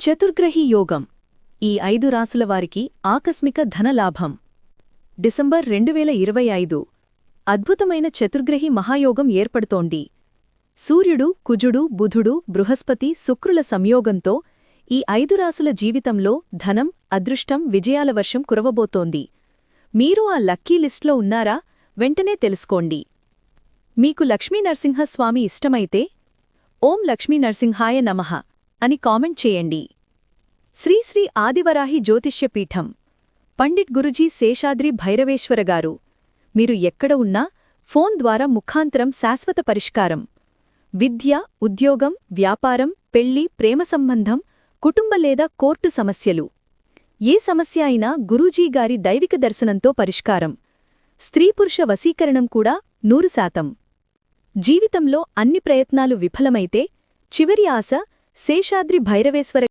చతుర్గ్రహి యోగం ఈ 5 రాసుల వారికి ఆకస్మిక ధనలాభం. డిసెంబర్ 2025 అద్భుతమైన చతుర్గ్రహి మహాయోగం ఏర్పడుతోంది. సూర్యుడు, కుజుడు, బుధుడు, బృహస్పతి, శుక్రుల సంయోగంతో ఈ 5 రాసుల జీవితంలో ధనం, అదృష్టం, విజయాల వర్షం కురవబోతోంది. మీరు ఆ లక్కీ లిస్ట్లో ఉన్నారా? వెంటనే తెలుసుకోండి. మీకు లక్ష్మీనరసింహస్వామి ఇష్టమైతే ఓం లక్ష్మీనరసింహాయ నమః అని కామెంట్ చేయండి. శ్రీ శ్రీ ఆదివరాహి జ్యోతిష్యపీఠం పండిట్ గురుజీ శేషాద్రి భైరవేశ్వరగారు. మీరు ఎక్కడ ఉన్నా ఫోన్ ద్వారా ముఖాంతరం శాశ్వత పరిష్కారం. విద్య, ఉద్యోగం, వ్యాపారం, పెళ్లి, ప్రేమ సంబంధం, కుటుంబ లేదా కోర్టు సమస్యలు. ఏ సమస్య అయినా గురూజీగారి దైవిక దర్శనంతో పరిష్కారం. స్త్రీపురుష వశీకరణం కూడా 100%. జీవితంలో అన్ని ప్రయత్నాలు విఫలమైతే చివరి ఆశ శేషాద్రి భైరవేశ్వర